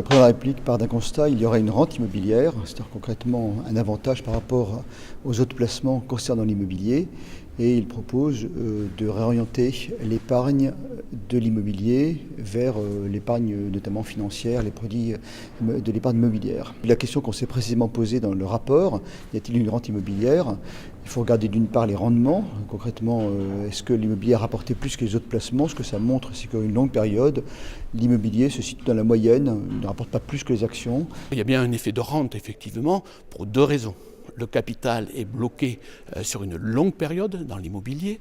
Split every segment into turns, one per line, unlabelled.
président de la République part d'un constat, il y aurait une rente immobilière, c'est-à-dire concrètement un avantage par rapport aux autres placements concernant l'immobilier. Et il propose de réorienter l'épargne de l'immobilier vers l'épargne notamment financière, les produits de l'épargne immobilière. La question qu'on s'est précisément posée dans le rapport, y a-t-il une rente immobilière? Il faut regarder d'une part les rendements. Concrètement, est-ce que l'immobilier a rapporté plus que les autres placements? Ce que ça montre, c'est qu'à une longue période, l'immobilier se situe dans la moyenne, il ne rapporte pas plus que les actions.
Il y a bien un effet de rente, effectivement, pour deux raisons. Le capital est bloqué sur une longue période dans l'immobilier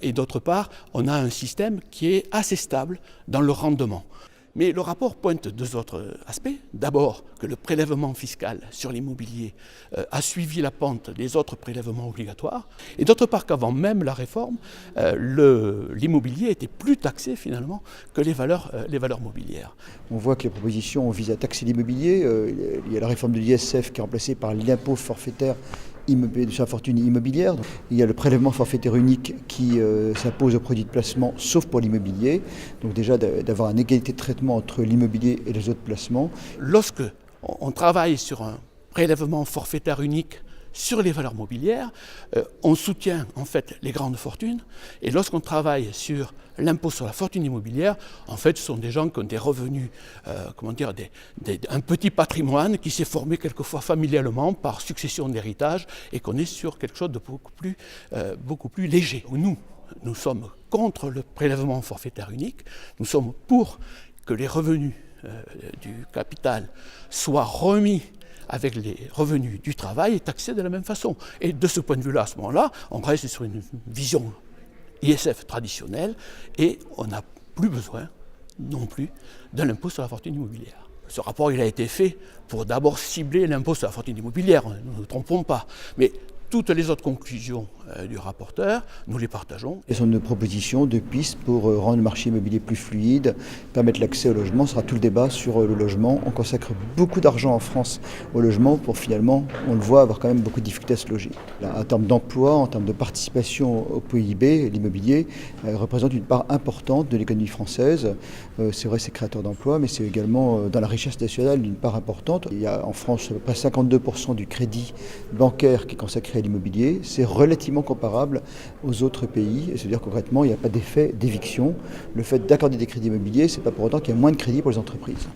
et d'autre part, on a un système qui est assez stable dans le rendement. Mais le rapport pointe deux autres aspects. D'abord, que le prélèvement fiscal sur l'immobilier a suivi la pente des autres prélèvements obligatoires. Et d'autre part, qu'avant même la réforme, l'immobilier était plus taxé finalement que les valeurs mobilières.
On voit que les propositions visent à taxer l'immobilier. Il y a la réforme de l'ISF qui est remplacée par l'impôt forfaitaire sur la fortune immobilière. Il y a le prélèvement forfaitaire unique qui s'impose aux produits de placement, sauf pour l'immobilier. Donc déjà d'avoir une égalité de traitement entre l'immobilier et les autres placements.
Lorsque on travaille sur un prélèvement forfaitaire unique sur les valeurs mobilières, on soutient en fait les grandes fortunes. Et lorsqu'on travaille sur l'impôt sur la fortune immobilière, en fait, ce sont des gens qui ont des revenus, un petit patrimoine qui s'est formé quelquefois familialement par succession d'héritage et qu'on est sur quelque chose de beaucoup plus léger. Nous sommes contre le prélèvement forfaitaire unique, nous sommes pour que les revenus du capital soient remis avec les revenus du travail et taxés de la même façon. Et de ce point de vue-là, à ce moment-là, on reste sur une vision ISF traditionnelle et on n'a plus besoin non plus de l'impôt sur la fortune immobilière. Ce rapport il a été fait pour d'abord cibler l'impôt sur la fortune immobilière, nous ne nous trompons pas. Mais toutes les autres conclusions du rapporteur, nous les partageons.
Ce sont nos propositions de pistes pour rendre le marché immobilier plus fluide, permettre l'accès au logement. Ce sera tout le débat sur le logement. On consacre beaucoup d'argent en France au logement pour finalement, on le voit, avoir quand même beaucoup de difficultés à se loger. Là, en termes d'emploi, en termes de participation au PIB, l'immobilier représente une part importante de l'économie française. C'est vrai, c'est créateur d'emplois, mais c'est également dans la richesse nationale une part importante. Il y a en France à peu près 52% du crédit bancaire qui est consacré à l'immobilier. C'est relativement comparable aux autres pays. C'est-à-dire concrètement, il n'y a pas d'effet d'éviction. Le fait d'accorder des crédits immobiliers, ce n'est pas pour autant qu'il y a moins de crédits pour les entreprises.